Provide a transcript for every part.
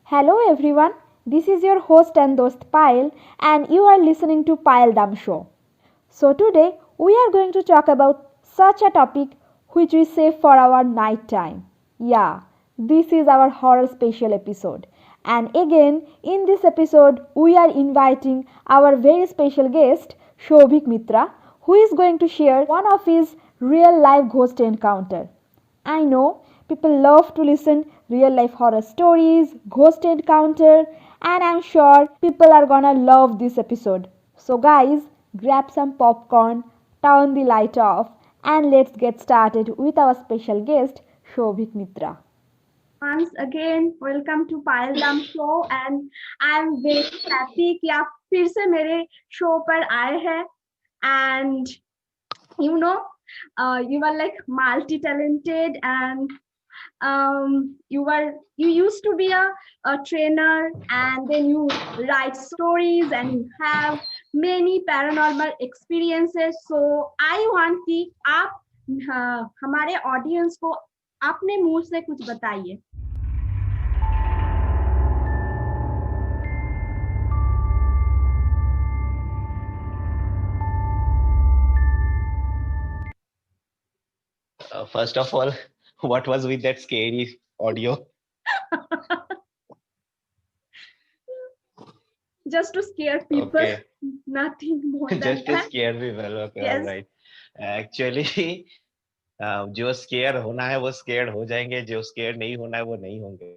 Hello everyone, this is your host and host Payal and you are listening to Payal Dam Show. So today we are going to talk about such a topic which we save for our night time. Yeah, this is our horror special episode. And again, in this episode, we are inviting our very special guest, Shobhik Mitra, who is going to share one of his real life ghost encounter. I know people love to listen real life horror stories, ghost encounter, and I'm sure people are gonna love this episode. So guys, grab some popcorn, turn the light off, and let's get started with our special guest Shobhik Mitra. Once again, welcome to पायल दाम show and I am very happy कि आप फिर से मेरे show पर आए हैं and you know you are like multi talented and you used to be a trainer and then you write stories and you have many paranormal experiences. So I want कि आप हमारे ऑडियंस को अपने मुंह से कुछ बताइए. First of all, what was with that scary audio? Just to scare people, Okay, nothing more than just to that. scare people. Okay, all Yes. right. Actually, जो स्केयर होना है वो स्केयर हो जाएंगे, जो स्केयर नहीं होना है वो नहीं होंगे.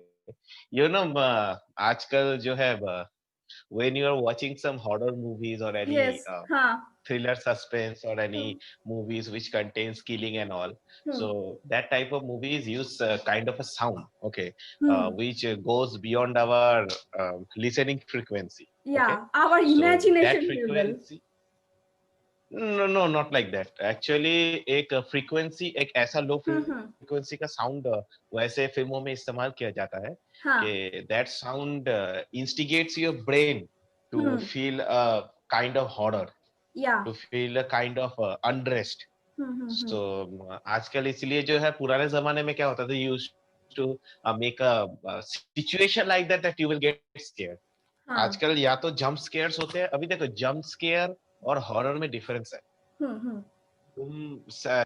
आजकल जो है, when you are watching some horror movies or any Yes. Huh. thriller suspense or any Hmm. movies which contains killing and all, Hmm. so that type of movies use kind of a sound, okay, Hmm. which goes beyond our listening frequency, okay. Yeah, our So that imagination level. frequency, no, no, not like that. Actually, एक frequency, एक ऐसा low Hmm. frequency का sound वैसे फिल्मों में इस्तेमाल किया जाता है Huh. कि that sound instigates your brain to Hmm. feel a kind of horror, Yeah. to feel a kind of unrest. Hmm. So आजकल इसलिए जो है, पुराने जमाने में क्या होता था, used to make a situation like that you will get scared. Huh. आजकल या तो जंप स्केयर्स होते हैं. अभी देखो, जंप स्केयर और हॉरर में डिफरेंस है. Hmm.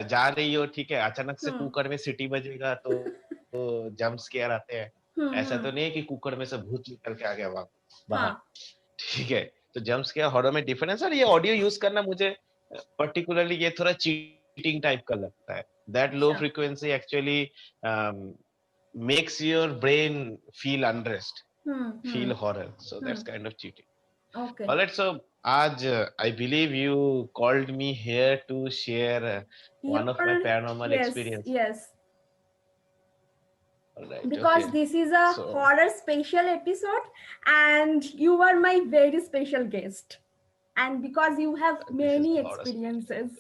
जा रही हो, ठीक है, अचानक से Hmm. कुकर में सीटी बजेगा तो जंप स्केयर आते हैं. ऐसा Hmm. तो नहीं है कि कुकर में से भूत निकल के आ गया वहां बाहर, Huh. ठीक है. तो जंप स्केयर हॉरर में डिफरेंस है. और ये ऑडियो यूज करना मुझे पर्टिकुलरली ये थोड़ा चीटिंग टाइप का लगता है. That low Sure. Frequency actually makes your brain feel unrest, feel Hmm. horror, so Hmm. that's kind of cheating. Okay. All right, so Aj, I believe you called me here to share one of my Your paranormal yes, experience. yes. All right, Because okay. this is a So horror special episode and you are my very special guest. And because you have this is many the horror special. experiences.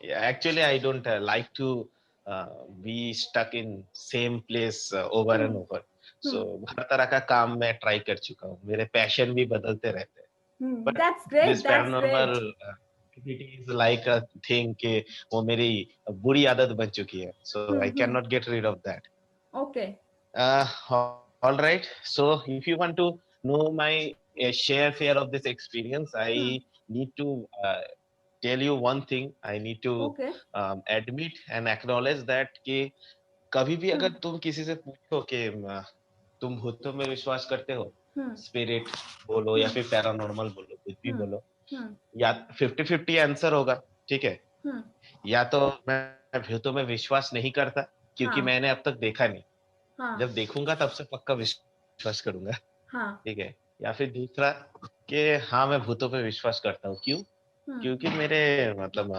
Yeah, actually, I don't like to be stuck in same place over and Hmm. over. So Hmm. हर तरह का काम मैं try कर चुका हूँ. मेरे passion भी बदलते रहते हैं. Hmm. But That's great. this That's paranormal great. activity is like a thing कि वो मेरी बुरी आदत बन चुकी है. So I Hmm. cannot get rid of that. Okay. All right. So if you want to know my share of this experience, Hmm. I need to tell you one thing. I need to Okay. admit and acknowledge that कि कभी भी Hmm. अगर तुम किसी से पूछो कि तुम भूतों में विश्वास करते हो, Hmm. स्पिरिट बोलो या Hmm. फिर पैरानॉर्मल बोलो, कुछ भी Hmm. बोलो, Hmm. या 50-50 आंसर होगा, ठीक है. Hmm. या तो मैं भूतों में विश्वास नहीं करता क्योंकि हाँ. मैंने अब तक देखा नहीं, हाँ. जब देखूंगा तब से पक्का विश्वास करूंगा, हाँ. ठीक है. या फिर दूसरा कि हाँ, मैं भूतों पे विश्वास करता हूँ. क्यों? Hmm. क्योंकि मेरे मतलब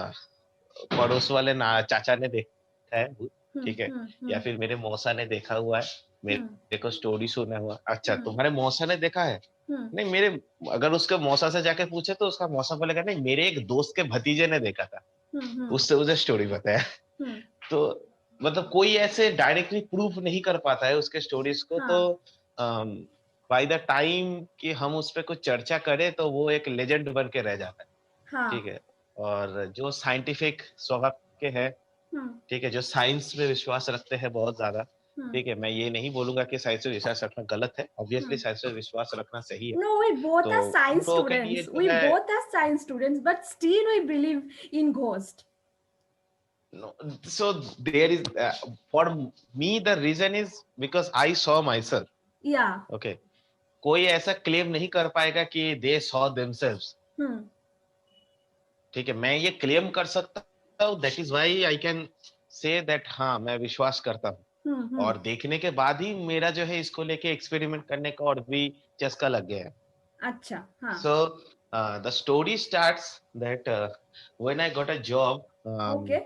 पड़ोस वाले ना चाचा ने देखा है भूत, Hmm. ठीक है, Hmm. या Hmm. फिर मेरे मौसा ने देखा हुआ है, Hmm. मेरे को स्टोरी सुना हुआ. अच्छा, Hmm. तुम्हारे मौसा ने देखा है? Hmm. नहीं, मेरे अगर उसके मौसा से जाके पूछे तो उसका मौसा बोलेगा नहीं, मेरे एक दोस्त के भतीजे ने देखा था, Hmm. Hmm. उससे मुझे स्टोरी बताया. Hmm. तो मतलब कोई ऐसे डायरेक्टली प्रूफ नहीं कर पाता है उसके स्टोरीज को. तो हाँ. बाय द टाइम कि हम उस पर कुछ चर्चा करें तो वो एक लेजेंड बन के रह जाता है, ठीक हाँ. है. और जो साइंटिफिक स्वभाव के हैं, Hmm. ठीक है, जो साइंस में विश्वास रखते हैं बहुत ज्यादा, ठीक है, मैं ये नहीं बोलूंगा कि साइंस पे विश्वास रखना गलत है, ऑब्वियसली Hmm. साइंस पे विश्वास रखना सही है। No, we both तो are उन science लोगों के लिए students. जो We है, both are science students, but still we believe in ghost. no, so there is for me the reason is because I saw myself. Yeah. Okay, कोई ऐसा claim नहीं कर पाएगा कि दे सॉ देमसेल्व्स। Hmm. ठीक है, मैं ये क्लेम कर सकता हूँ, that is why I can say that हाँ मैं विश्वास करता हूँ। Hmm. Hmm. और देखने के बाद ही मेरा जो है इसको लेके एक्सपेरिमेंट करने का और भी चस्का लग गया है। अच्छा, हाँ. So the story starts that when I got a job, Okay.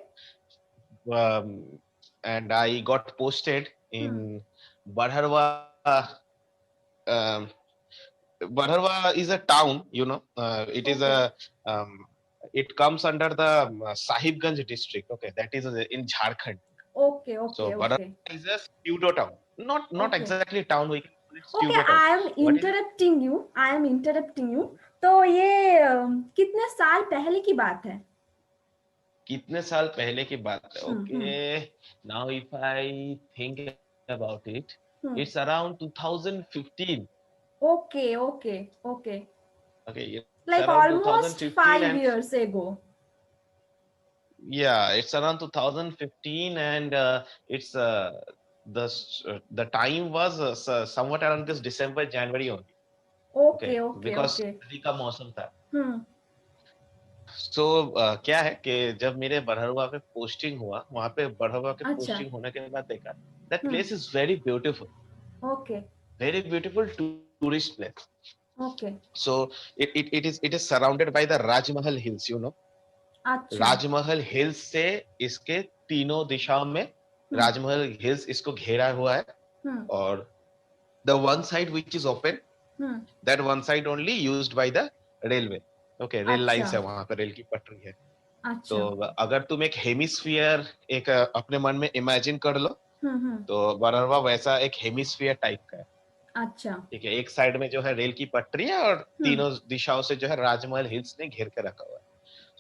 and I got posted Hmm. in Badharwa. Um, Badharwa is a town, you know. It is Okay. a it comes under the Sahibganj district. Okay, that is in Jharkhand. Okay. So Okay. Badharwa Okay. is a pseudo town, not Okay. exactly town. We can call it Okay. pseudo town. I am What is it? interrupting you. I am interrupting you. तो ये कितने साल पहले की बात है? कितने साल पहले की बात है? Hmm. Hmm. Okay, now if I think about it, Hmm. It's around 2015. Okay. Okay. Okay. Okay, it's Like around almost 2015, 5 and years ago. yeah, it's around 2015, and it's the time was somewhat around this December January only. Okay, Okay. Okay. because Okay. सर्दी का मौसम था। Hmm. सो क्या है कि जब मेरे बरहरवा पे पोस्टिंग हुआ, वहां पे बरहरवा के अच्छा. पोस्टिंग होने के बाद देखा that Hmm. Place is very beautiful, Okay. very beautiful tourist place. Okay. So it is surrounded by the Rajmahal hills, you know. अच्छा. राजमहल हिल्स से इसके तीनों दिशाओं में Hmm. राजमहल हिल्स इसको घेरा हुआ है। Hmm. और the one side which is open, Hmm. that one side only used by the railway. Okay, rail lines अच्छा. है, वहां पे रेल की पटरी है। तो अच्छा. अगर तुम एक हेमिस्फीयर एक अपने मन में इमेजिन कर लो, Hmm. तो बरहरवा वैसा एक हेमिस्फीयर टाइप का है। अच्छा. ठीक है, एक साइड में जो है रेल की पटरी है और Hmm. तीनों दिशाओं से जो है राजमहल हिल्स ने घेर के रखा हुआ है।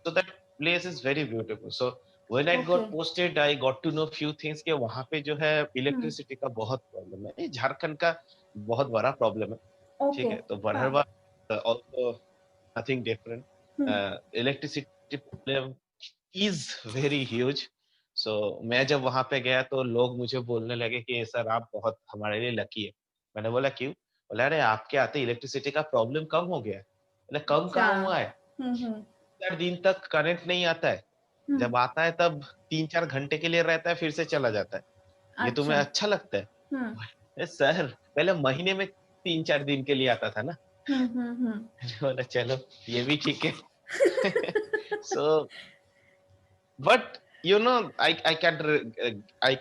So that place is very beautiful. So when I got Okay. posted, I got to know few things कि वहां पे जो है Hmm. इलेक्ट्रिसिटी का बहुत प्रॉब्लम है। ये झारखंड का बहुत बड़ा प्रॉब्लम है। ठीक Okay. है, तो हाँ. Barharwa also nothing different. Hmm. Electricity problem is very huge. So मैं जब वहां पे गया तो लोग मुझे बोलने लगे कि सर आप बहुत हमारे लिए लकी है। मैंने बोला क्यों? बोला अरे आपके आते इलेक्ट्रिसिटी का प्रॉब्लम कम हो गया है। बोला कम अच्छा. कहाँ हुआ है? Hmm. 4 दिन तक करंट नहीं आता है। Hmm. जब आता है तब 3-4 घंटे के लिए रहता है, फिर से चला जाता है। ये तुम्हें अच्छा. अच्छा लगता है? Hmm. अरे सर, पहले महीने में 3-4 दिन के लिए आता था ना। Hmm. मैंने बोला चलो ये भी ठीक है। So but you know I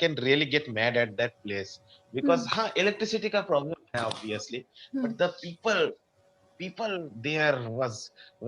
can really get mad at that place because Hmm. हाँ इलेक्ट्रिसिटी का प्रॉब्लम है obviously, Hmm. but the people there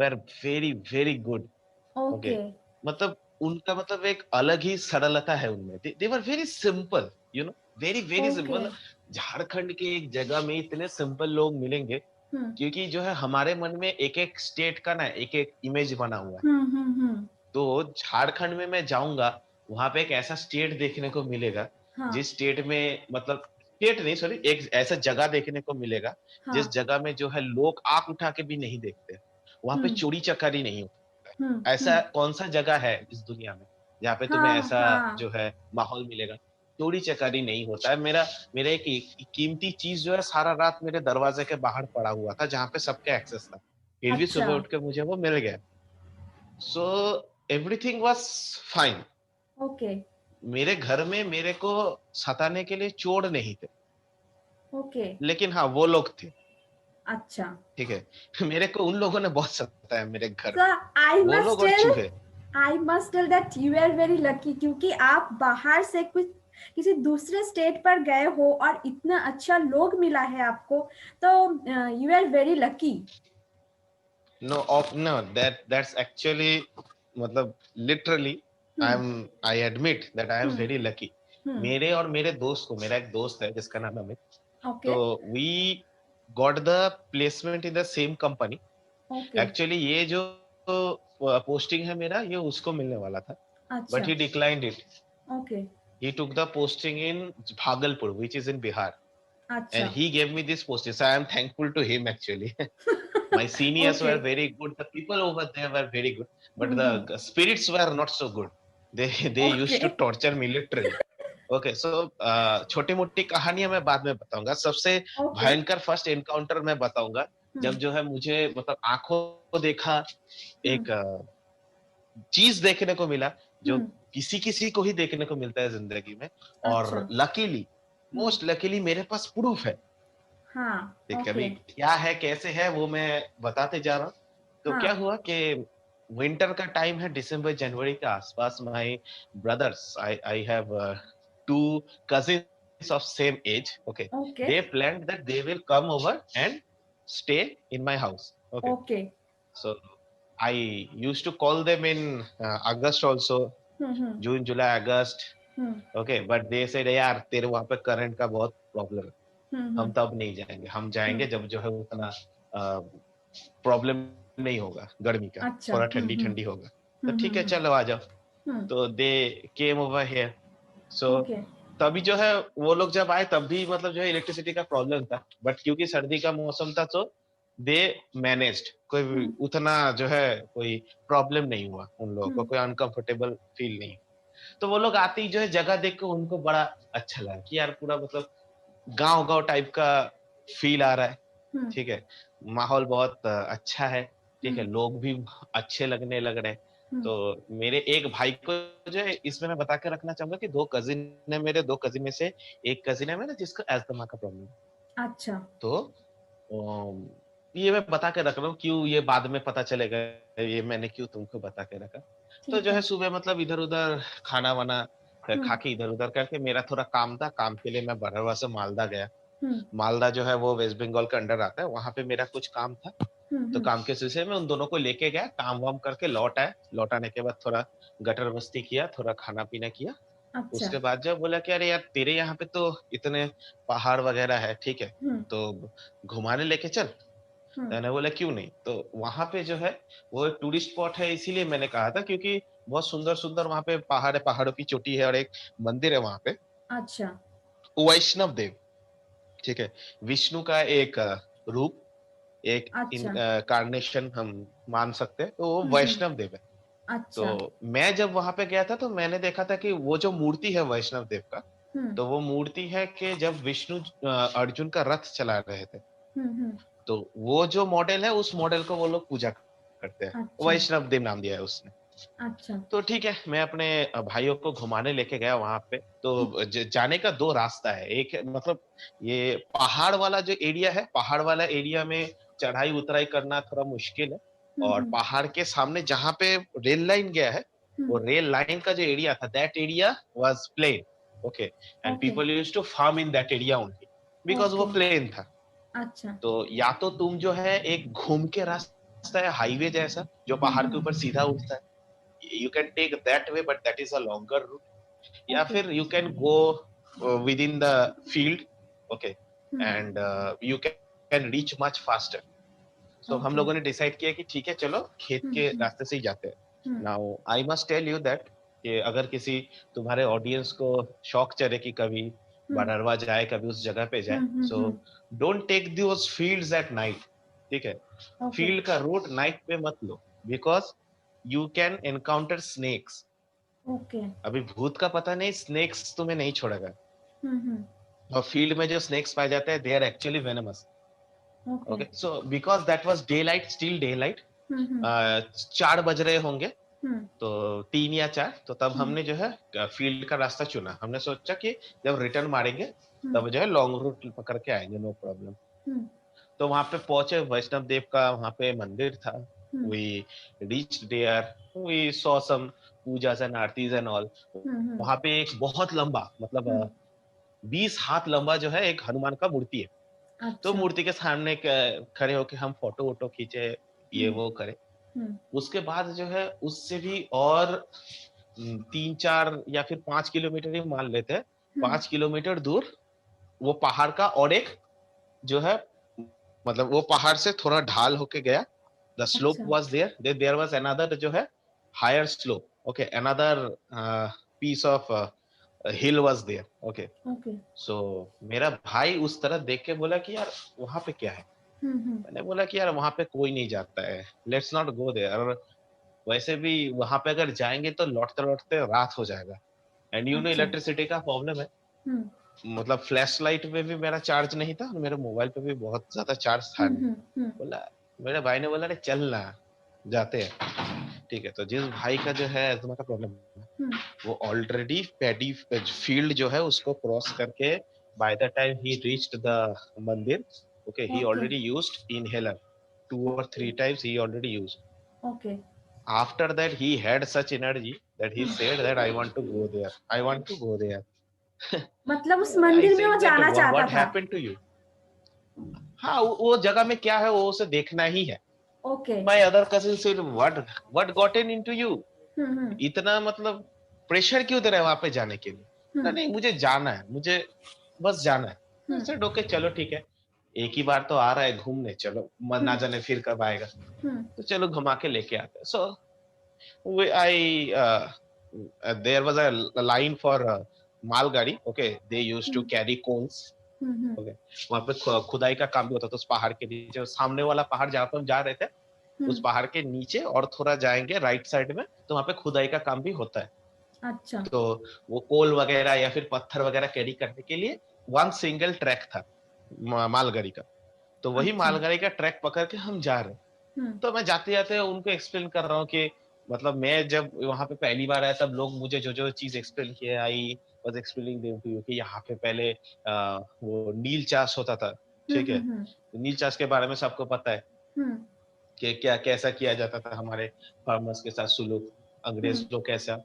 were very good. Okay, Okay. मतलब उनका मतलब एक अलग ही सरलता है उनमें। they were very simple, you know, very simple। Okay. Jharkhand के एक जगह में इतने सिंपल लोग मिलेंगे, Hmm. क्योंकि जो है हमारे मन में एक एक स्टेट का ना एक एक इमेज बना हुआ है। Hmm. तो झारखंड में मैं जाऊंगा, वहां पे एक ऐसा स्टेट देखने को मिलेगा हाँ. जिस स्टेट में मतलब स्टेट नहीं सॉरी एक ऐसा जगह देखने को मिलेगा हाँ. जिस जगह में जो है लोग आंख उठा के भी नहीं देखते, वहां पे Hmm. चोरी चकारी नहीं होता। Hmm. ऐसा कौन सा जगह है इस दुनिया में जहाँ पे तुम्हें हाँ. ऐसा हाँ. जो है माहौल मिलेगा? चोरी चकारी नहीं होता है। मेरा एक कीमती चीज जो है सारा रात मेरे दरवाजे के बाहर पड़ा हुआ था, जहाँ पे सबका एक्सेस था, फिर भी अच्छा. सुबह उठ के मुझे वो मिल गया। So everything was fine. Okay. मेरे घर में मेरे को सताने के लिए चोर नहीं थे, Okay. लेकिन हाँ वो लोग थे। अच्छा. ठीक है, मेरे को उन लोगों ने बहुत सताया मेरे घर So में, I वो must लोग और tell चूहे। that you are very lucky क्योंकि आप बाहर से कुछ किसी दूसरे स्टेट पर गए हो और इतना अच्छा लोग मिला है आपको, तो you are very lucky. No, that's actually मतलब literally I admit that I am very lucky। Hmm. मेरे और मेरे दोस्त को, मेरा एक दोस्त है जिसका नाम है अमित, Okay. तो we got the placement in the same company। Okay. Actually ये जो पोस्टिंग है मेरा, ये उसको मिलने वाला था, अच्छा. But he declined it. Okay. he took the posting in Bhagalpur, which is in Bihar, and Acha. he gave me this posting. So I am thankful to him actually. My seniors were Okay. very good. The people over there were very good, but Mm-hmm. the spirits were not so good. They used to Okay. torture me literally. Okay so छोटी मोटी कहानियां मैं बाद में बताऊंगा. सबसे Okay. भयंकर first encounter मैं बताऊंगा जब Hmm. जो है मुझे मतलब आंखों को देखा Hmm. एक चीज देखने को मिला जो Hmm. किसी किसी को ही देखने को मिलता है जिंदगी में. और अच्छा. Luckily Hmm. मोस्ट लकीली मेरे पास प्रूफ है. हाँ. ठीक है, अभी Okay. क्या है कैसे है वो मैं बताते जा रहा हूँ. तो क्या हाँ. हुआ कि विंटर का टाइम है, दिसंबर जनवरी के आसपास. My brothers, I have two cousins of same age. Okay, Okay. they planned that they will come over and stay in my house. Okay, Okay. so I used to call them in August also, Hmm. June, July, August. Hmm. Okay, but they said यार तेरे वहां पे current का बहुत problem है, Hmm. हम तब नहीं जाएंगे. हम Hmm. जाएंगे जब जो है उतना प्रॉब्लम नहीं होगा गर्मी का, अच्छा. थोड़ा ठंडी Hmm. ठंडी होगा. तो ठीक है Hmm. चलो आ जाओ. Hmm. तो they came over here. So Okay. तभी जो है वो लोग जब आए तब भी मतलब जो है इलेक्ट्रिसिटी का प्रॉब्लम था, बट क्योंकि सर्दी का मौसम था तो दे मैनेज्ड. कोई Hmm. उतना जो है कोई प्रॉब्लम नहीं हुआ उन लोगों को, Hmm. कोई अनकंफर्टेबल फील नहीं. तो वो लोग आते ही जो है जगह देख के उनको बड़ा अच्छा लगा कि यार पूरा मतलब गांव गांव टाइप का फील आ रहा है. Hmm. ठीक है, माहौल बहुत अच्छा है. ठीक है, Hmm. लोग भी अच्छे लगने लग रहे हैं. Hmm. तो मेरे एक भाई को जो है इसमें मैं बता के रखना चाहूंगा कि दो कजिन है मेरे. दो कजिन में से एक कजिन है मेरा जिसको एस्थमा का प्रॉब्लम है. अच्छा. तो ये मैं बता के रख रहा हूँ, क्यों ये बाद में पता चलेगा, ये मैंने क्यों तुमको बता के रखा. तो ठीक जो है है. सुबह मतलब इधर उधर खाना वाना खा Hmm. के इधर उधर करके मेरा थोड़ा काम था. काम के लिए मैं बरहवा से मालदा गया. Hmm. मालदा जो है वो वेस्ट बंगाल के अंडर आता है. वहां पे मेरा कुछ काम था. तो Hmm. काम के सिलसिले में उन दोनों को लेके गया, काम वाम करके लौट आए. लौट आने के बाद थोड़ा गटर मस्ती किया, थोड़ा खाना पीना किया. अच्छा. उसके बाद जब बोला कि अरे यार तेरे यहाँ पे तो इतने पहाड़ वगैरह है, ठीक है Hmm. तो घुमाने लेके चल. Hmm. मैंने बोला क्यों नहीं. तो वहां पे जो है वो एक टूरिस्ट स्पॉट है, इसीलिए मैंने कहा था क्योंकि बहुत सुंदर सुंदर वहां पे पहाड़ है, पहाड़ों की चोटी है और एक मंदिर है वहां पे, अच्छा. वैष्णव देव. ठीक है, विष्णु का एक रूप, एक अच्छा. कार्नेशन हम मान सकते हैं. तो वो Hmm. वैष्णव देव है. तो अच्छा. मैं जब वहां पे गया था तो मैंने देखा था कि वो जो मूर्ति है वैष्णव देव का, Hmm. तो वो मूर्ति है कि जब विष्णु अर्जुन का रथ चला रहे थे, Hmm. तो वो जो मॉडल है उस मॉडल को वो लोग पूजा करते हैं. अच्छा. वैष्णव देव नाम दिया है उसने. अच्छा. तो ठीक है, मैं अपने भाइयों को घुमाने लेके गया वहां पे. तो जाने का दो रास्ता है. एक है, मतलब ये पहाड़ वाला जो एरिया है, पहाड़ वाला एरिया में चढ़ाई उतराई करना थोड़ा मुश्किल है. और Hmm. पहाड़ के सामने जहां पे रेल लाइन गया है, वो Hmm. रेल लाइन का जो एरिया था, that area was plain. Okay, and Okay. People used to farm in that area only because वो Okay. प्लेन था. अच्छा. तो या तो तुम जो है एक घूम के रास्ता है हाईवे जैसा जो पहाड़ के Hmm. ऊपर सीधा उठता है, you can take that way but that is a longer route. या Okay. फिर you can go within the field. Okay, Hmm. and you can reach much faster. So हम Okay. लोगों ने डिसाइड किया कि ठीक है चलो खेत Hmm. के Hmm. रास्ते से ही जाते हैं. Hmm. Now I must tell you that कि अगर किसी तुम्हारे ऑडियंस को शौक चढ़े कि कभी Hmm. बडरवा जाए, कभी उस जगह पे जाए, Hmm. So don't take those fields at night. ठीक है, Okay. फील्ड का रूट नाइट पे मत लो because you can encounter snakes. Okay. अभी भूत का पता नहीं, स्नेक्स तुम्हें नहीं छोड़ेगा. Hmm. और फील्ड में जो स्नेक्स पाए जाते हैं they are actually venomous. Okay. Okay, so because that was daylight, still daylight, Hmm. 4 बज रहे होंगे, Hmm. तो 3 या 4, तो तब हमने जो है फील्ड का रास्ता चुना. हमने सोचा कि जब रिटर्न मारेंगे तब जो है लॉन्ग रूट पकड़ के आएंगे, नो प्रॉब्लम. Hmm. तो वहां पे पहुंचे, वैष्णव देव का वहां पे मंदिर था. Hmm. We reached there, we saw some pujas and aartis and all. Hmm. वहां पे एक बहुत लंबा मतलब Hmm. 20 हाथ लंबा जो है एक हनुमान का मूर्ति है. तो अच्छा. मूर्ति के सामने खड़े होके हम फोटो वोटो खींचे, ये Hmm. वो करे. Hmm. उसके बाद जो है उससे भी और 3-4 या फिर 5 किलोमीटर ही मान लेते हैं, Hmm. 5 किलोमीटर दूर वो पहाड़ का और एक जो है, मतलब वो पहाड़ से थोड़ा ढाल होके गया. द स्लोप अच्छा. Was there, there was another जो है higher slope. Okay, another piece of hill was there. Okay. Okay. So मेरा भाई उस तरफ देख के बोला कि यार वहां पे क्या है. मैंने बोला कि यार वहां पे कोई नहीं जाता है, लेट्स नॉट गो देयर. और वैसे भी वहां पे अगर जाएंगे तो लौटते लौटते रात हो जाएगा. एंड यू नो अच्छा. इलेक्ट्रिसिटी का प्रॉब्लम है. मतलब फ्लैश लाइट में भी मेरा चार्ज नहीं था और मेरे मोबाइल पे भी बहुत ज्यादा चार्ज था नहीं. बोला, मेरे भाई ने बोला अरे चल ना जाते हैं. ठीक है. तो जिस भाई का जो है अस्थमा का प्रॉब्लम है, वो ऑलरेडी पैडी फील्ड जो है उसको क्रॉस करके by the time he reached the मंदिर, okay, he Okay. already used inhaler 2 or 3 times. He already used. Okay. After that he had such energy that he said that I want to go there, I want to go there. मतलब उस I मंदिर में वो said that जाना चाहता what था. happened to you. हाँ, वो जगह में क्या है वो उसे देखना ही है. Okay. My other cousin said what gotten into you. इतना मतलब प्रेशर क्यों दे रहा है वहां पे जाने के लिए. नहीं मुझे जाना है, मुझे बस जाना है. सर ओके चलो ठीक है, एक ही बार तो आ रहा है घूमने, चलो ना जाने फिर कब आएगा, तो चलो घुमा के लेके आते हैं. So I there was a line for मालगाड़ी. Okay, they used to carry coals. Okay, वहां पे खुदाई का काम भी होता था उस पहाड़ के नीचे. सामने वाला पहाड़ जहाँ पे हम जा रहे थे, उस पहाड़ के नीचे और थोड़ा जाएंगे राइट साइड में, तो वहां पे खुदाई का काम भी होता है. अच्छा. तो वो कोल वगैरह या फिर पत्थर वगैरह कैरी करने के लिए वन सिंगल ट्रैक था मालगाड़ी का. तो वही अच्छा. मालगाड़ी का ट्रैक पकड़ के हम जा रहे हैं. तो मैं जाते जाते उनको एक्सप्लेन कर रहा हूँ कि मतलब मैं जब वहां पे पहली बार आया तब लोग मुझे जो जो चीज एक्सप्लेन किए, I was explaining them to you कि यहाँ पे पहले वो नील चाष होता था. ठीक है. नील चाष के बारे में सबको पता है कि क्या कैसा किया जाता था, हमारे फार्मर्स के साथ सुलूक, अंग्रेज लोग कैसा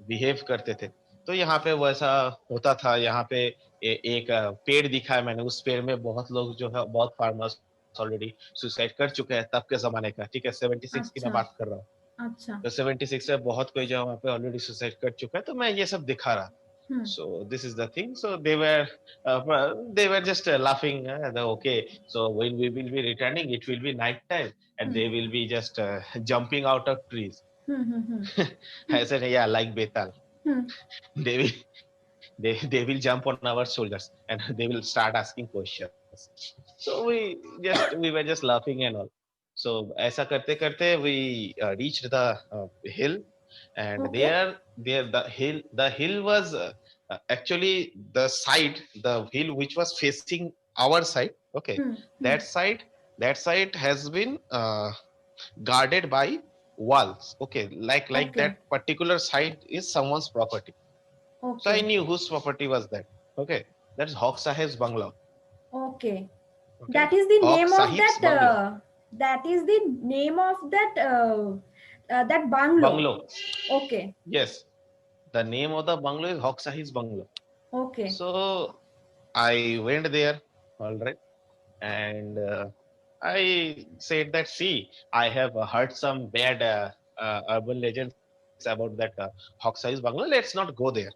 बिहेव करते थे. तो यहाँ पे वैसा होता था. यहाँ पे एक पेड़ दिखा है मैंने, उस पेड़ में बहुत लोग जो है, बहुत फार्मर्स ऑलरेडी सुसाइड कर चुके हैं तब के जमाने का. ठीक है, 76 की मैं अच्छा. बात कर रहा हूँ. अच्छा. तो 76 में बहुत कोई जो है वहाँ पे ऑलरेडी सुसाइड कर चुका है. तो मैं ये सब दिखा रहा. So this is the thing. So they were just laughing. Okay, so when we will be returning, it will be night time, and they will be just jumping out of trees. I said, yeah, like Betal. They will they will jump on our shoulders and they will start asking questions. So we were just laughing and all. So ऐसा करते करते we reached the hill, and Okay. there the hill was actually the hill which was facing our side. Okay, that side that side has been guarded by walls. Okay, like Okay. that particular side is someone's property. So I Okay. knew whose property was that. Okay, that's Hawk Sahib's bungalow. Okay. Okay, That is the Hawk name of Sahib's that. bungalow. That is the name of that. That bungalow. Bungalow. Okay. Yes, the name of the bungalow is Hawk Sahib's bungalow. Okay. So I went there, all right, and I said that, see, I have heard some bad urban legends about that Hawk Sahib's bungalow. Let's not go there.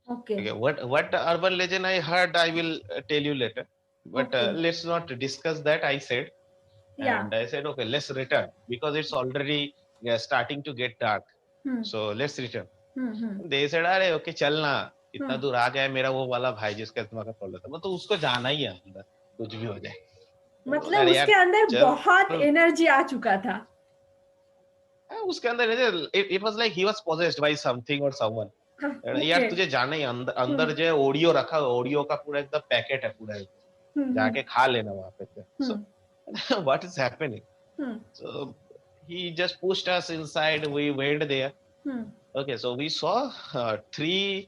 Okay. Okay, what urban legend I heard, I will tell you later. But Okay. let's not discuss that, I said. Yeah. And I said, okay, let's return because it's already starting to get dark. So let's return. They said, अरे okay चलना, इतना दूर आ गया मेरा वो वाला भाई जिसका अस्थमा का प्रॉब्लम था, तो उसको जाना ही है अंदर, कुछ भी हो जाए. मतलब अरे उसके यार, अंदर चल. बहुत एनर्जी आ चुका था. उसके अंदर it was like he was possessed by something or someone. यार तुझे जाना ही अंदर. अंदर जो है ओडियो रखा, ओडियो का पूरा एकदम पैकेट है पूरा, जाके खा लेना वहां पे. So what is happening? So he just pushed us inside. We went there. Okay, so we saw 3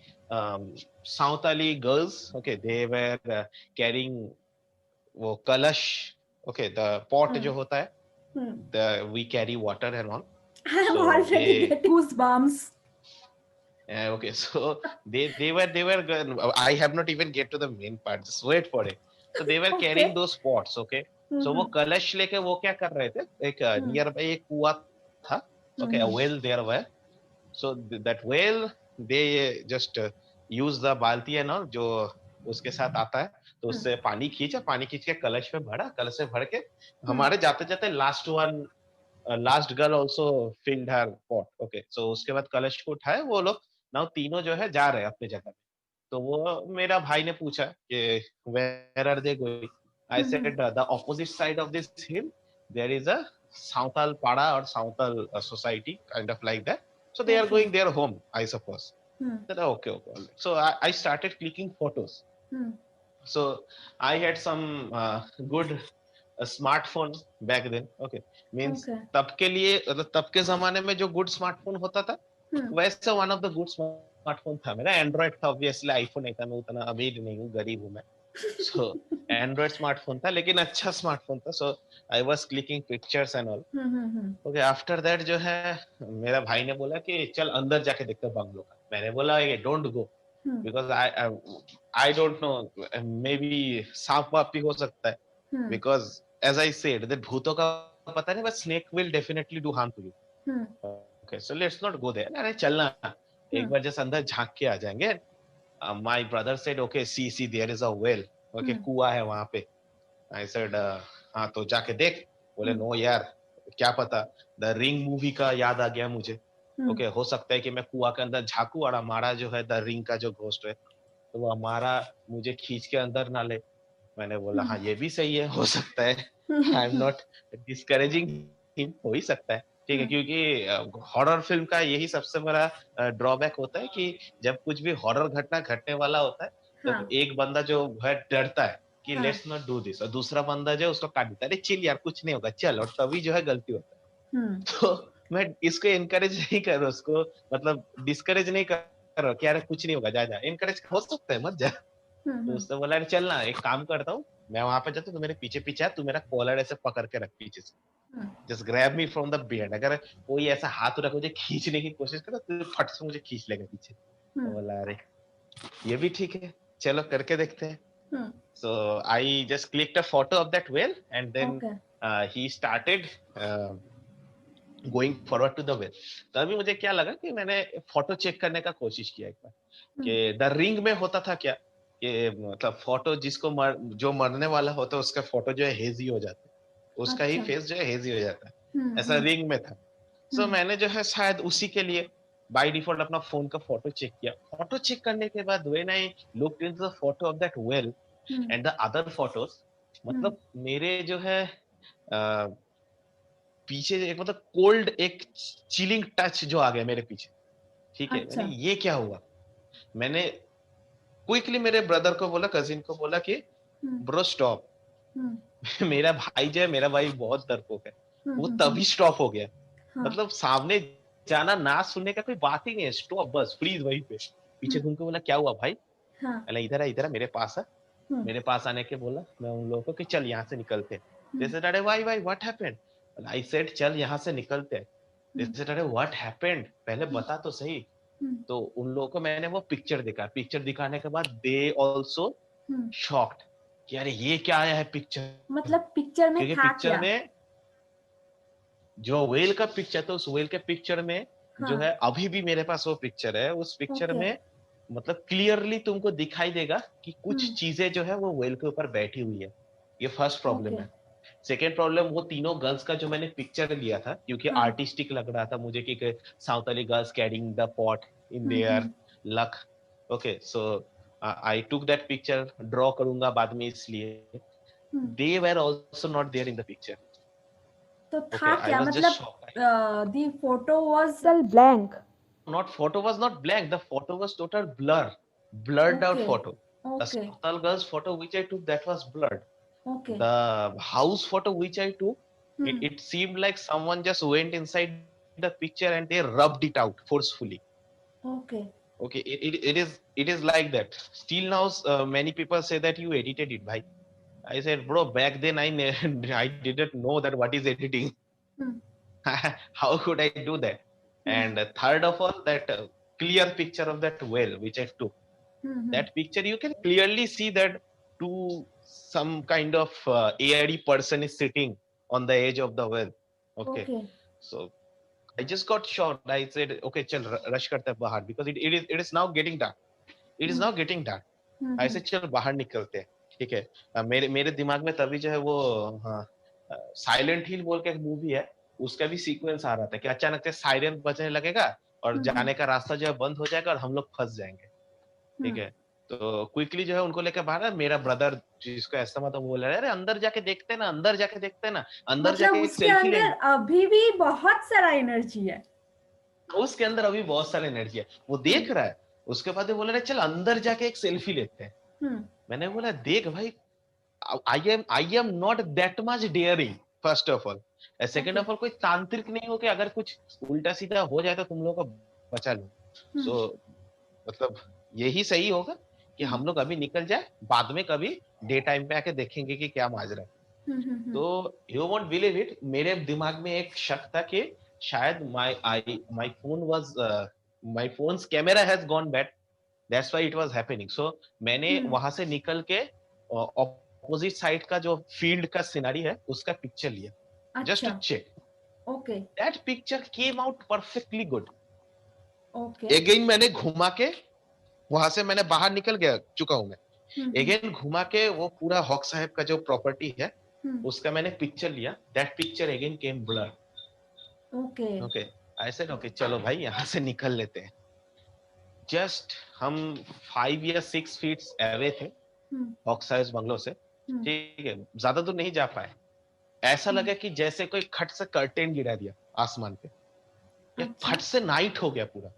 Sautali girls. Okay, they were carrying वो कलश. Okay, the pot जो होता है, we carry water and all. I am So already getting goosebumps. Okay, so they were. I have not even get to the main part. Just wait for it. So they were carrying those pots. Okay, so वो कलश लेके वो क्या कर रहे थे? एक near by एक कुआं था. Okay, a well there were. So that well they just use the बाल्टी and all जो उसके साथ आता है, तो उससे पानी खींच के कलश में भरा. कलश से भर के हमारे जाते जाते लास्ट गर्ल ऑल्सो फिल्ड हर पॉट. ओके, सो उसके बाद कलश को उठाए वो लोग. नाउ तीनों जो है जा रहे हैं अपनी जगह पे. तो वो मेरा भाई ने पूछा कि where are they going? I said the opposite side of this hill there is a Santal Pada or Santal society, kind of like that. So they are Okay. going their home, I suppose. Hmm. I said, okay, okay. All right. So I started clicking photos. Hmm. So I had some good smartphone back then. Okay, means Okay. तब के लिए मतलब तब के जमाने में जो good smartphone होता था Hmm. वैसे one of the good smartphone था मेरा. एंड्रॉइड था, ऑब्वियसली आईफोन नहीं था, मैं उतना अमीर नहीं हूँ, गरीब हूँ मैं. सो एंड्रॉइड स्मार्टफोन था लेकिन अच्छा स्मार्टफोन था. So I was clicking pictures and all. Okay, after that जो है मेरा भाई ने बोला कि चल अंदर जाके देखते हैं बंगलो का. मैंने बोला don't go Hmm. Because I don't know, maybe सांप वाप भी हो सकता है. Hmm. Because as I said that भूतों का पता नहीं, but snake will definitely do harm to you. Hmm. Okay, so let's not go there. अरे चलना, एक बार जैसे अंदर झांक के आ जाएंगे. My brother said okay see see there is a well. Okay, कुआं है वहां पे. आई सेड हाँ तो जाके देख. बोले नो यार, क्या पता, द रिंग मूवी का याद आ गया मुझे. ओके, हो सकता है कि मैं कुआं के अंदर झांकू और हमारा जो है द रिंग का जो घोस्ट है तो वो हमारा मुझे खींच के अंदर ना ले. मैंने बोला हाँ ये भी सही है, हो सकता है. आई एम नॉट डिस्करेजिंग हिम, हो ही सकता है. ठीक है, क्योंकि हॉरर फिल्म का यही सबसे बड़ा ड्रॉबैक होता है कि जब कुछ भी हॉरर घटना घटने वाला होता है तो एक बंदा जो है डरता है कि लेट्स नॉट डू दिस, और दूसरा बंदा जो है उसको काट देता है, अरे चिल यार कुछ नहीं होगा चल, और तभी जो है गलती होता है. तो मैं इसको इनकरेज नहीं कर रहा, उसको मतलब डिस्करेज नहीं कर रहा कि यार कुछ नहीं होगा, जा जा. इनकरेज हो सकता है, मत जा. तो उसने बोला अरे चल ना, एक काम करता हूँ, मैं वहां पे जाता हूँ, तू मेरे पीछे पीछे आ, तू मेरा कॉलर ऐसे पकड़ के रख पीछे से, just grab me from the beard. अगर कोई ऐसा हाथ रख मुझे खींचने की कोशिश करे तो फट से मुझे खींच लेगा पीछे. तो बोला अरे ये भी ठीक है, चलो करके देखते हैं. So I just clicked a photo of that well and then he started going forward to the well. तभी मुझे क्या लगा कि मैंने फोटो चेक करने का कोशिश किया एक बार कि द रिंग में होता था क्या कि मतलब फोटो जिसको जो मरने वाला होता है उसका फोटो जो है हेजी हो जाता है, उसका ही फेस जो है हेजी हो जाता है, ऐसा रिंग में था. सो मैंने जो है शायद उसी के लिए बाय डिफॉल्ट अपना फोन का फोटो चेक किया. फोटो चेक करने के बाद when I looked into the photo of that well and the other photos, मतलब मेरे जो है पीछे एक मतलब कोल्ड एक चिलिंग टच जो आ गया मेरे पीछे. ठीक है, मैंने ये क्या हुआ. मैंने क्विकली मेरे ब्रदर को बोला, कजिन को बोला कि ब्रो स्टॉप. मेरा भाई जो है, मेरा भाई बहुत डरपोक है, वो तभी स्टॉप हो गया. मतलब सामने जाना ना सुनने का कोई बात ही नहीं है, स्टॉप बस प्लीज वहीं पे. पीछे घूम के बोला क्या हुआ भाई. इधर मेरे पास है. मेरे पास आने के बोला मैं उन लोगों को कि चल यहाँ से निकलते हैं. जैसे अरे why why what happened. I said चल यहाँ से निकलते हैं. जैसे अरे व्हाट हैपेंड, पहले बता तो सही. तो उन लोगों को मैंने वो पिक्चर दिखा, पिक्चर दिखाने के बाद दे ऑल्सो शॉक्ड कि अरे ये क्या आया है पिक्चर. मतलब पिक्चर में क्योंकि था पिक्चर क्या? में जो वेल का पिक्चर था, उस वेल के पिक्चर में जो है अभी भी मेरे पास वो पिक्चर है. उस पिक्चर में मतलब क्लियरली तुमको दिखाई देगा कि कुछ चीजें जो है वो वेल के ऊपर बैठी हुई है. ये फर्स्ट प्रॉब्लम है. सेकेंड प्रॉब्लम, वो तीनों गर्ल्स का जो मैंने पिक्चर लिया था क्योंकि आर्टिस्टिक लग रहा था मुझे कि Santhali girls carrying the pot in their luck. Okay, so I took that picture, draw करूंगा बाद में इसलिए. They were also not there in the picture. तो था क्या मतलब the photo was blank. Not photo was not blank, the photo was total blurred out photo. The Sautal girls photo which I took, that was blurred. The house photo which I took, it seemed like someone just went inside the picture and they rubbed it out forcefully. Okay, it is like that. Still now, many people say that you edited it, bhai. I said, bro, back then I didn't know that what is editing. How could I do that? And third of all, that clear picture of that well which I took. That picture you can clearly see that some kind of AID person is sitting on the edge of the well. Okay. So I just got shocked. I said, okay, chal rush karte hain bahar, because it is now getting dark. It is now getting dark. I said, चल बाहर निकलते हैं. ठीक है, मेरे दिमाग में तभी जो है वो साइलेंट हिल बोल के एक मूवी है, उसका भी सीक्वेंस आ रहा था कि अचानक से सायरन बजने लगेगा और जाने का रास्ता जो है बंद हो जाएगा और हम लोग फंस जाएंगे. ठीक है, तो क्विकली जो है उनको लेकर बाहर आया। मेरा ब्रदर जिसको अस्थमा था वो बोल रहा है, अरे अंदर जाके देखते हैं ना, अंदर जाके देखते हैं ना, अंदर मतलब जाके एक उसके सेल्फी अंदर लेंगे। अभी भी बहुत सारा एनर्जी है। उसके अंदर अभी बहुत सारी एनर्जी है, वो हम्म देख रहा है। उसके बाद वो बोल रहा है चल अंदर जाके एक सेल्फी लेते हैं। हम्म मैंने बोला देख भाई, I am not that much daring first of all, second okay. Of all कोई तांत्रिक नहीं हो कि अगर कुछ उल्टा सीधा हो जाए तो तुम लोग को बचा लो। हम्म सो मतलब यही सही होगा कि हम्म हम लोग अभी निकल जाए, बाद में कभी डे टाइम पे आके देखेंगे कि क्या माजरा है। हम्म। तो यू वोंट बिलीव इट, मेरे दिमाग में एक शक था कि शायद my phone was my phone's camera has gone bad, that's why it was happening. So मैंने हम्म, वहां से निकल के ऑपोजिट साइड का जो फील्ड का सिनारी है उसका पिक्चर लिया, जस्ट टू अच्छा। Check. Okay that picture came out perfectly good. Okay. Again मैंने घुमा के, वहां से मैंने बाहर निकल गया चुका हूं मैं, हम्म। अगेन घुमा के वो पूरा हॉक साहब का जो प्रॉपर्टी है हम्म, उसका मैंने पिक्चर लिया। That picture again came blur. Okay. Okay, ऐसे ना, ओके चलो भाई यहाँ से निकल लेते हैं। जस्ट हम 5 या 6 फीट अवे थे हम्म ऑक्साइज बंगलो से। हम्म ठीक है, ज्यादा दूर नहीं जा पाए। ऐसा हम्म, लगा कि जैसे कोई खट से कर्टेन गिरा दिया आसमान पे, या अच्छा। फट से नाइट हो गया पूरा।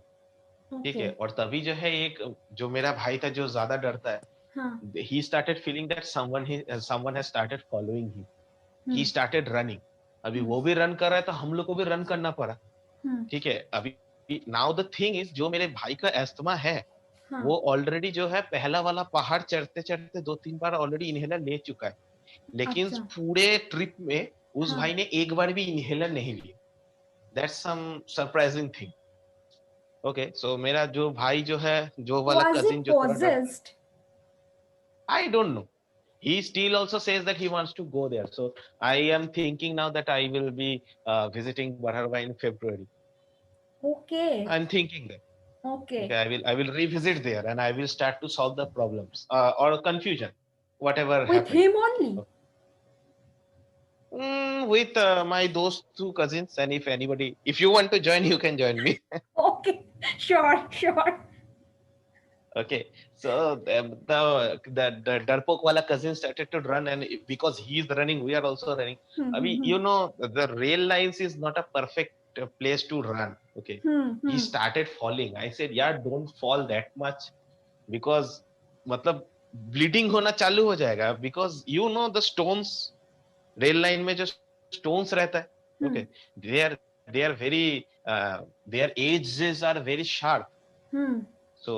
ठीक ओके। है, और तभी जो है एक जो मेरा भाई था जो ज्यादा डरता है, हाँ। he started feeling that someone has started following him. He hmm started running. अभी हम्म वो भी रन कर रहा है तो हम लोग को भी रन करना पड़ा। हम्म, ठीक है, अभी नाउ द थिंग इज, जो मेरे भाई का अस्थमा है हाँ। वो ऑलरेडी जो है पहला वाला पहाड़ चढ़ते चढ़ते 2-3 बार ऑलरेडी इनहेलर ले चुका है, लेकिन अच्छा। पूरे ट्रिप में उस हाँ। भाई ने एक बार भी इनहेलर नहीं लिया। That's some surprising thing. Okay, so मेरा जो भाई जो है, जो वाला Was he कजिन जो थोड़ा डरता है, possessed? I don't no, he still also says that he wants to go there. So I am thinking now that I will be visiting Barharba in February. Okay. I'm thinking that, okay, Okay. I will revisit there and I will start to solve the problems or confusion, whatever With happened. him only? With my those two cousins, and if anybody, if you want to join, you can join me. Okay. Sure, sure. Okay, so the Darpok wala cousin started to run, and because he is running, we are also running. I mean, Hmm. you know, the rail lines is not a perfect place to run. Okay, he Hmm. started falling. I said, yeah, don't fall that much because, मतलब bleeding होना चालू हो जाएगा, because you know the stones, rail line में जो stones रहता है, Hmm. okay, they are very their edges are very sharp, Hmm. so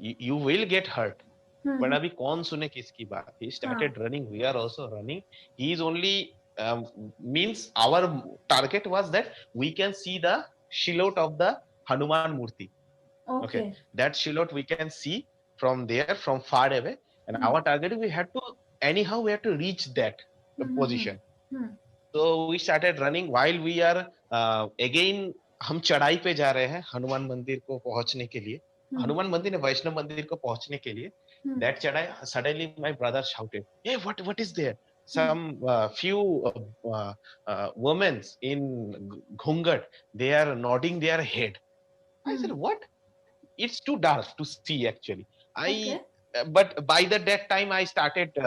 you will get hurt. But Hmm. अभी कौन सुने किसकी बात? He हाँ. started running. We are also running. He is only means our target was that we can see the silhouette of the Hanuman Murti. Okay, Okay. that silhouette we can see from there, from far away, and Hmm. our target, we had to anyhow we have to reach that Hmm. position. Hmm. So we started running while we are again, हम चढ़ाई पे जा रहे हैं हनुमान मंदिर को पहुंचने के लिए, Hmm. हनुमान मंदिर ने वैष्णव मंदिर को पहुंचने के लिए। Hmm. That चढ़ाई, suddenly my brother shouted, hey, what is there? Hmm. Some few women in ghungat, they are nodding their head. I said, Hmm. what? It's too dark to see actually. I Okay. But by that time I started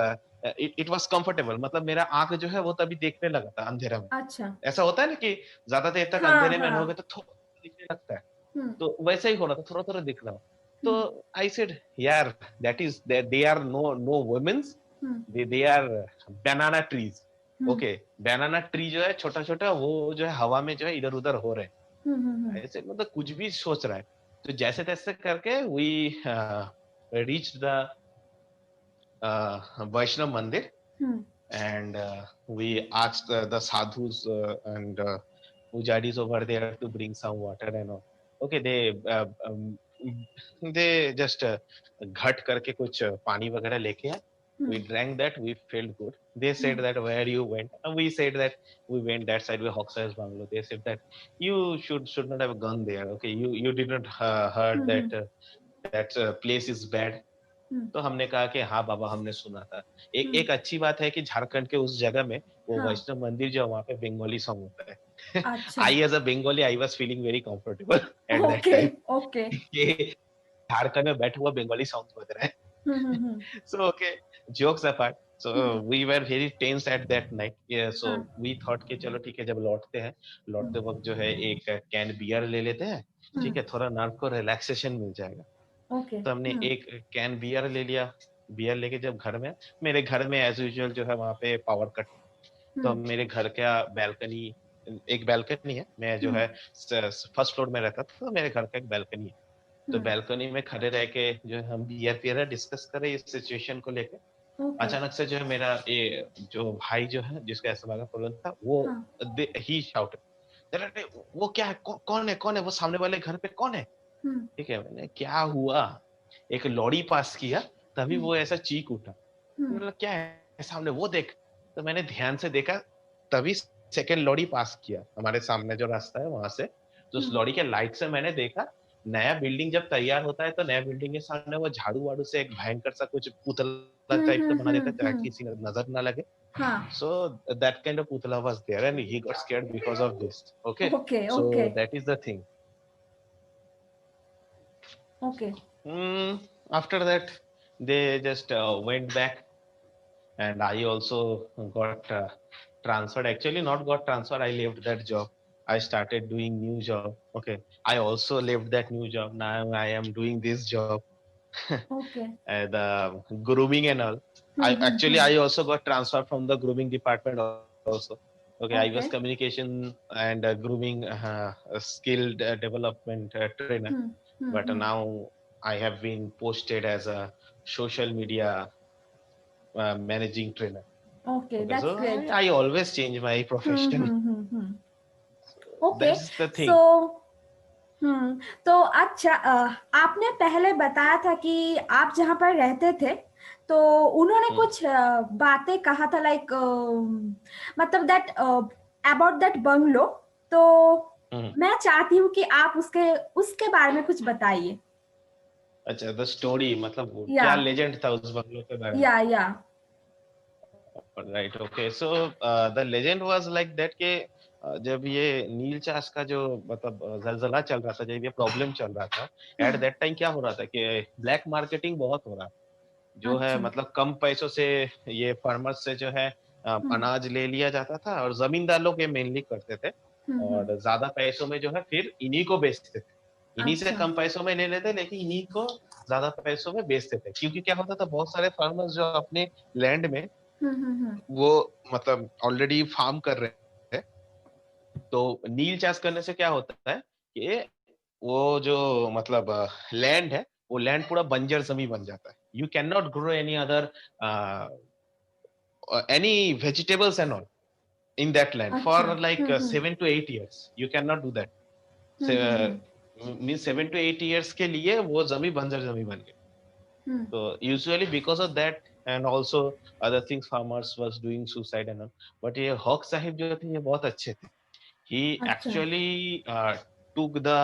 it was comfortable, मतलब मेरा आंख जो है वो तभी देखने लगा था अंधेरा में। अच्छा। ऐसा होता है ना कि ज्यादा देर तक हाँ अंधेरे में रहोगे हाँ। तो थोड़ा दिखने लगता है, Hmm. तो वैसा ही हो रहा था, थोड़ा थोड़ा दिख रहा था। तो Hmm. आई सेड यार, that is they are no womens, Hmm. They are banana trees. Hmm. Okay, banana tree जो है छोटा छोटा, वो जो है हवा में जो है इधर उधर हो रहे Hmm. हैं, ऐसे मतलब कुछ भी सोच रहा है। तो जैसे तैसे करके वी रीच द वैष्णव मंदिर, Hmm. and we asked the sadhus and pujaris over there to bring some water and all. Okay, they just घट करके कुछ पानी वगैरह लेके आए। Hmm. We drank that, we felt good. They said Hmm. that where you went, and we said that we went that side where Hoxha's bungalow. They said that you should not have gone there. Okay, you did not heard Hmm. that that place is bad. Hmm. तो हमने कहा कि हाँ बाबा, हमने सुना था। एक Hmm. एक अच्छी बात है कि झारखंड के उस जगह में वो हाँ। वैष्णव मंदिर जो है वहाँ पे बंगाली सॉन्ग होता है। अच्छा। I as a Bengali I was feeling very comfortable at that okay time okay. कि झारखंड में बैठे हुआ बंगाली सॉन्ग बज रहे हैं। So okay, jokes apart. So we were very tense at that night. Yeah, so हाँ, we thought कि चलो ठीक है, जब लौटते वक्त जो है एक कैन बियर ले लेते हैं, ठीक है, थोड़ा नर्व को रिलैक्सेशन मिल जाएगा। ओके, तो हमने एक कैन बियर ले लिया। बियर लेके जब घर में, मेरे घर में एज यूजुअल जो है वहाँ पे पावर कट, तो मेरे घर का बैल्कनी, एक बैल्कनी है, मैं जो है फर्स्ट फ्लोर में रहता था, तो मेरे घर का एक बैल्कनी है। तो बैल्कनी में खड़े रह के जो है हम बियर पी रहे, डिस्कस कर रहे इस सिचुएशन को लेके। ओके, अचानक से जो है मेरा ये जो भाई जो है, जिसका एस्मा का प्रॉब्लम था, वो हाँ, ही शाउटेड, अरे वो क्या है, कौन है वो सामने वाले घर पे कौन है? हम्म, ठीक है, मैंने क्या हुआ, एक लॉरी पास किया, तभी वो ऐसा चीख उठा। मतलब क्या है सामने, वो देख। तो मैंने ध्यान से देखा, तभी सेकंड लॉरी पास किया हमारे सामने जो रास्ता है वहां से। तो उस लॉरी के लाइट से मैंने देखा, नया बिल्डिंग जब तैयार होता है तो नया बिल्डिंग के सामने वो झाड़ू वाड़ू से एक भयंकर सा कुछ पुतला टाइप का बना देता है ताकि किसी को नजर ना लगे। हाँ, So that kind of putala was there and he got scared because of this. Okay, okay, so okay, that is the thing. Okay, After that, they just went back, and I also got transferred. Actually, not got transferred. I left that job. I started doing new job. Okay, I also left that new job. Now I am doing this job, okay, the grooming and all. I also got transferred from the grooming department also. Okay, I was okay, communication and grooming skill development trainer, but now I have been posted as a social media managing trainer. Okay, Okay, that's so great. I always change my profession. Okay, That's the so thing. तो अच्छा, आपने पहले बताया था कि आप जहाँ पर रहते थे तो उन्होंने Hmm. कुछ बातें कहा था, लाइक मतलब दैट अबाउट दैट बंगलो, तो Hmm. मैं चाहती हूँ कि आप उसके उसके बारे में कुछ बताइए। अच्छा, the story मतलब वो या क्या legend था उस बंगलो के बारे में? या Right, okay. So the legend was like that कि जब ये नील चाष का जो मतलब जलजला चल रहा था, जब ये प्रॉब्लम चल रहा था, एट दैट टाइम क्या हो रहा था कि ब्लैक मार्केटिंग बहुत हो रहा था, जो है अच्छा, मतलब कम पैसों से ये फार्मर्स से जो है अनाज ले लिया जाता था, और जमींदार लोग ये मेनली करते थे, और ज्यादा पैसों में जो है फिर इन्हीं को बेचते थे। इन्हीं से अच्छा, कम पैसों में ले लेते, लेकिन इन्हीं को ज्यादा पैसों में बेचते थे, क्योंकि क्या होता था, बहुत सारे फार्मर्स जो अपने लैंड में वो मतलब ऑलरेडी फार्म कर रहे हैं, तो नील चाष करने से क्या होता है कि वो जो मतलब लैंड है, वो लैंड पूरा बंजर जमीन बन जाता है। You can not grow any other any vegetables and all in that land for अच्छा, like 7 to 8 years. You cannot do that. Means 7 to 8 years के लिए वो जमीन बंजर जमीन बन गई। So usually because of that and also other things, farmers was doing suicide and all. But ये हॉक साहिब जो थे ये बहुत अच्छे थे। He अच्छा, actually took the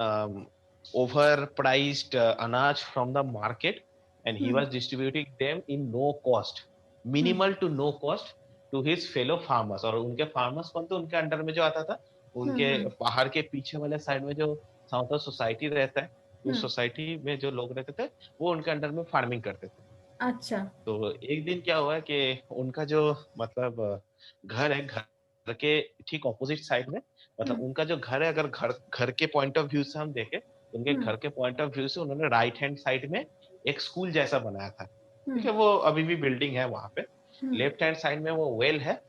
um, overpriced anaj from the market, and he was distributing them in no cost, minimal to no cost to his fellow farmers. और उनके farmers कौन थे, उनके अंडर में जो आता था, उनके पहाड़ के पीछे वाले साइड में जो साउथ सोसाइटी रहता है, उस सोसाइटी में जो लोग रहते थे, वो उनके अंडर में फार्मिंग करते थे। अच्छा, तो एक दिन क्या हुआ कि उनका जो मतलब घर है, घर के ठीक ऑपोजिट साइड में, मतलब उनका जो घर है, अगर घर घर के पॉइंट ऑफ व्यू से हम देखें, उनके घर के पॉइंट ऑफ व्यू से उन्होंने राइट हैंड साइड में एक स्कूल जैसा बनाया था। ठीक है, वो अभी भी बिल्डिंग है वहां पे। लेफ्ट हैंड साइड में वो वेल है,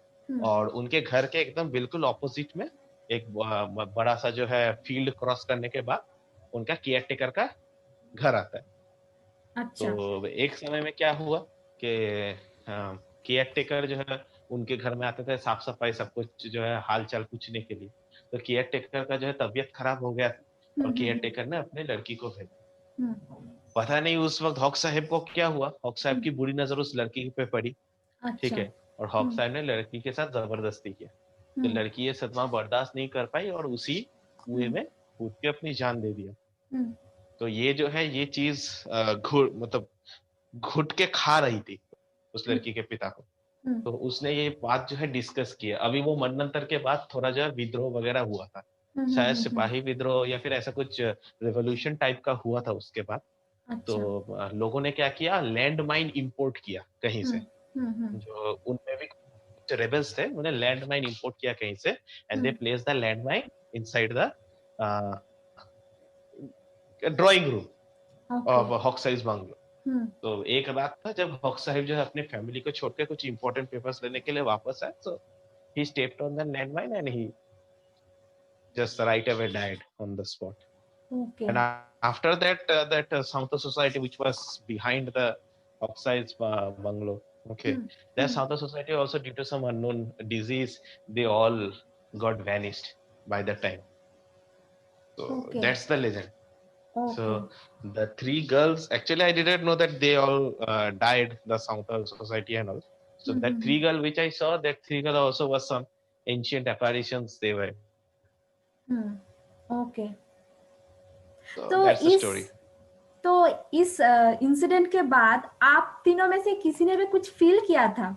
और उनके घर के एकदम बिल्कुल ऑपोजिट में एक बड़ा सा जो है फील्ड क्रॉस करने के बाद उनका केयर टेकर का घर आता है। अच्छा, तो एक समय में क्या हुआ कि केयर टेकर जो है उनके घर में आते थे, साफ सफाई सब कुछ जो है हाल चाल पूछने के लिए। तो केयर टेकर का जो है तबीयत खराब हो गया था, और केयर टेकर ने अपने लड़की को भेजा। पता नहीं उस वक्त हॉक साहब को क्या हुआ, हॉक साहब की बुरी नजर उस लड़की पे पड़ी। ठीक अच्छा, है, और हॉक साहब ने लड़की के साथ जबरदस्ती किया। तो लड़की ये सदमा बर्दाश्त नहीं कर पाई और उसी कुएं में कूद के अपनी जान दे दिया। तो ये जो है ये चीज मतलब घुट के खा रही थी उस लड़की के पिता को। तो उसने ये बात जो है डिस्कस किया। अभी वो मनमंत्र के बाद थोड़ा जो है विद्रोह वगैरह हुआ था, शायद सिपाही विद्रोह या फिर ऐसा कुछ रेवोल्यूशन टाइप का हुआ था उसके बाद। तो अच्छा। लोगों ने क्या किया, लैंड माइन इंपोर्ट किया कहीं से, हम्म। जो उनमें भी कुछ रेबल्स थे, उन्होंने लैंड माइन इंपोर्ट किया कहीं से, and they hmm. Place the land mine inside the drawing room okay. Of हॉक्साइज बंगलो। हम्म। तो एक रात था जब हॉक साहिब जो है अपने फैमिली को छोड़ के कुछ इंपॉर्टेंट पेपर्स लेने के लिए वापस आए, so he stepped on the landmine and he just right away died on the spot. Okay. And after that, that Samta Society, which was behind the Oxides bungalow, okay, hmm. that hmm. Samta Society also, due to some unknown disease, they all got vanished by that time. So okay. that's the legend. Okay. So the three girls, actually, I didn't know that they all died, the Samta Society and all. So that three girl which I saw, that three girl also was some ancient apparitions they were. Okay. So तो that's the इस story. तो इस incident के बाद आप तीनों में से किसी ने भी कुछ फील किया था?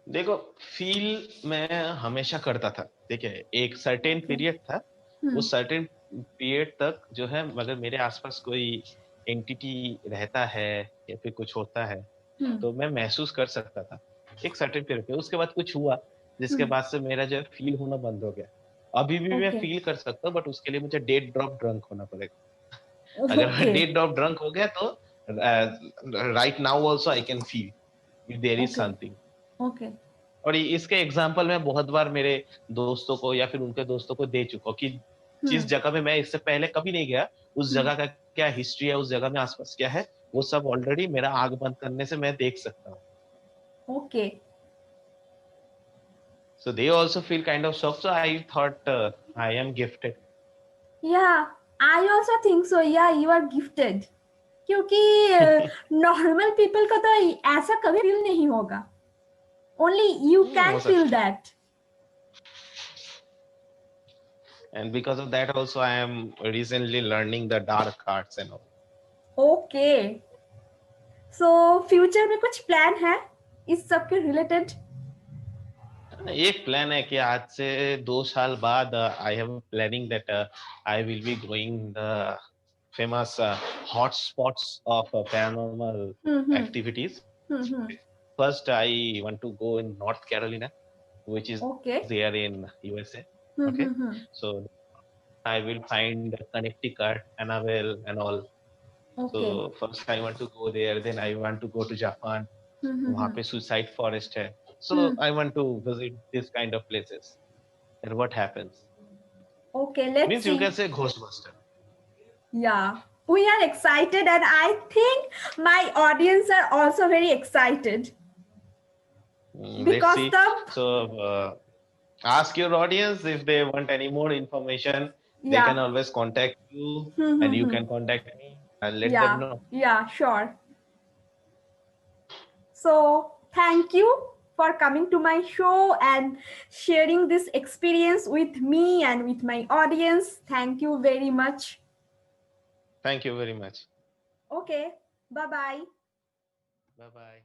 देखो, फील मैं हमेशा करता था। देखिए, एक सर्टेन ओके। पीरियड था, हम्म। उस सर्टेन पीरियड तक जो है, अगर मेरे आसपास कोई एंटिटी रहता है या फिर कुछ होता है, हम्म। तो मैं महसूस कर सकता था एक सर्टेन पीरियड पे। उसके बाद कुछ हुआ जिसके बाद से मेरा जो है फील होना बंद हो गया। अभी भी मैं ओके। फील कर सकता हूँ, बट उसके लिए मुझे डेड ड्रॉप ड्रंक होना पड़ेगा। अगर मैं ओके। डेड ड्रॉप ड्रंक हो गया तो right now also I can feel there is okay. Something. Okay. और इसके एग्जाम्पल मैं बहुत बार मेरे दोस्तों को या फिर उनके दोस्तों को दे चुका हूँ कि जिस हम्म। जगह में मैं इससे पहले कभी नहीं गया, उस हम्म। जगह का क्या हिस्ट्री है, उस जगह में आसपास क्या है, वो सब ऑलरेडी मेरा आग बंद करने से मैं देख सकता हूँ। Okay. So they also feel kind of shocked. So I thought I am gifted. या आई ऑल्सो थिंक सो, या यू आर गिफ्टेड, क्योंकि नॉर्मल पीपल का तो ऐसा कभी फील नहीं होगा, ओनली यू हो कैन सकता फील है। That. And because of that also I am recently learning the dark arts and all. Okay. So future में कुछ प्लान है इस सब के रिलेटेड? एक प्लान है कि आज से 2 साल बाद I have planning that I will be going the famous hotspots of paranormal hmm. activities. Hmm. First, I want to go in North Carolina, which is okay. there in USA. Okay, hmm. so I will find Connecticut, Annabelle, and all. Okay. So first I want to go there, then I want to go to Japan. वहाँ हम्म। पे suicide forest है. So hmm. I want to visit this kind of places. And what happens? Okay, let's Means see. you can say Ghostbuster. Yeah, we are excited, and I think my audience are also very excited Let's because see. the So ask your audience if they want any more information. They can yeah. always contact you, and you Hmm. can contact me. I'll let them Yeah, know. yeah, sure. So thank you for coming to my show and sharing this experience with me and with my audience. Thank you very much. Thank you very much. Okay, bye bye. Bye bye.